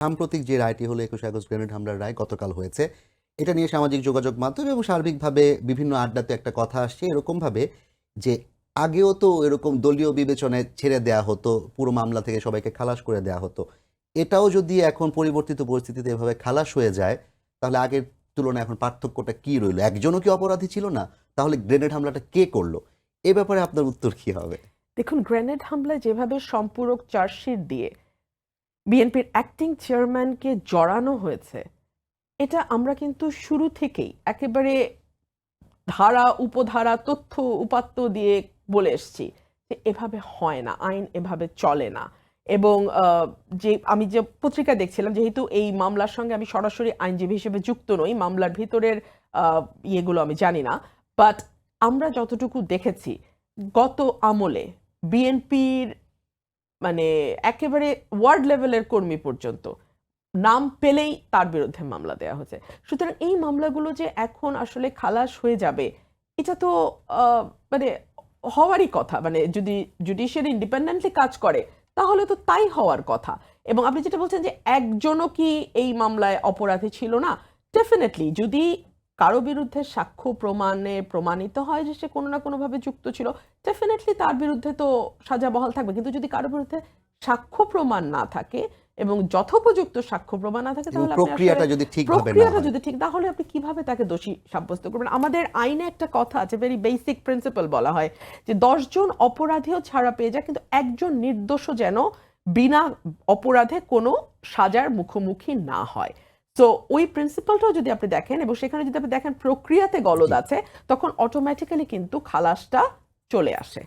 সাম্প্রতিক যে রায়টি হলো ২১ আগস্ট গ্রেনেড হামলার রায় গতকাল হয়েছে, এটা নিয়ে সামাজিক যোগাযোগ মাধ্যম এবং সার্বিকভাবে বিভিন্ন আড্ডাতে একটা কথা আসছে এরকমভাবে যে আগেও তো এরকম দলীয় বিবেচনায় ছেড়ে দেয়া হতো, পুরো মামলা থেকে সবাইকে খালাস করে দেয়া হতো। এটাও যদি এখন পরিবর্তিত পরিস্থিতিতে এভাবে খালাস হয়ে যায়, তাহলে আগের তুলনায় এখন পার্থক্যটা কি রইল? একজনও কি অপরাধী ছিল না? তাহলে গ্রেনেড হামলাটা কে করল? এ ব্যাপারে আপনার উত্তর কি হবে? দেখুন, গ্রেনেড হামলায় যেভাবে সম্পূরক চার্জশিট দিয়ে বিএনপির অ্যাক্টিং চেয়ারম্যানকে জড়ানো হয়েছে, এটা আমরা কিন্তু শুরু থেকেই একেবারে ধারা উপধারা তথ্য উপাত্ত দিয়ে বলে এসছি যে এভাবে হয় না, আইন এভাবে চলে না। এবং যে আমি যে পত্রিকা দেখছিলাম, যেহেতু এই মামলার সঙ্গে আমি সরাসরি আইনজীবী হিসেবে যুক্ত নই, মামলার ভিতরের ইয়েগুলো আমি জানি না, বাট আমরা যতটুকু দেখেছি গত আমলে বিএনপির মানে একেবারে ওয়ার্ড লেভেলের কর্মী পর্যন্ত নাম পেলেই তার বিরুদ্ধে মামলা দেয়া হচ্ছে। সুতরাং এই মামলাগুলো যে এখন আসলে খালাস হয়ে যাবে, এটা তো মানে হওয়ারই কথা। মানে যদি জুডিশিয়ারি ইন্ডিপেন্ডেন্টলি কাজ করে তাহলে তো তাই হওয়ার কথা। এবং আপনি যেটা বলছেন যে একজনও কি এই মামলায় অপরাধী ছিল না, ডেফিনেটলি যদি কারো বিরুদ্ধে সাক্ষ্য প্রমাণে প্রমাণিত হয় যে সে কোনো না কোনোভাবে যুক্ত ছিল, ডেফিনেটলি তার বিরুদ্ধে তো সাজা বহাল থাকবে। কিন্তু যদি কারো বিরুদ্ধে সাক্ষ্য প্রমাণ না থাকে এবং যথোপযুক্ত সাক্ষ্য প্রমাণ না থাকে, এবং তাহলে আপনি প্রক্রিয়াটা আসলে যদি ঠিকভাবে না প্রক্রিয়াটা হয়। যদি ঠিক, তাহলে আপনি কিভাবে তাকে দোষী সাব্যস্ত করবেন? আমাদের আইনে একটা কথা আছে, ভেরি বেসিক প্রিন্সিপাল বলা হয় যে ১০ জন অপরাধীও ছাড়া পেয়ে যায়, কিন্তু একজন নির্দোষও যেন বিনা অপরাধে কোনো সাজার মুখোমুখি না হয়। তো ওই প্রিন্সিপালটাও যদি আপনি দেখেন এবং সেখানে যদি আপনি দেখেন প্রক্রিয়াতে গলদ জি। আছে, তখন অটোমেটিক্যালি কিন্তু খালাসটা চলে আসে।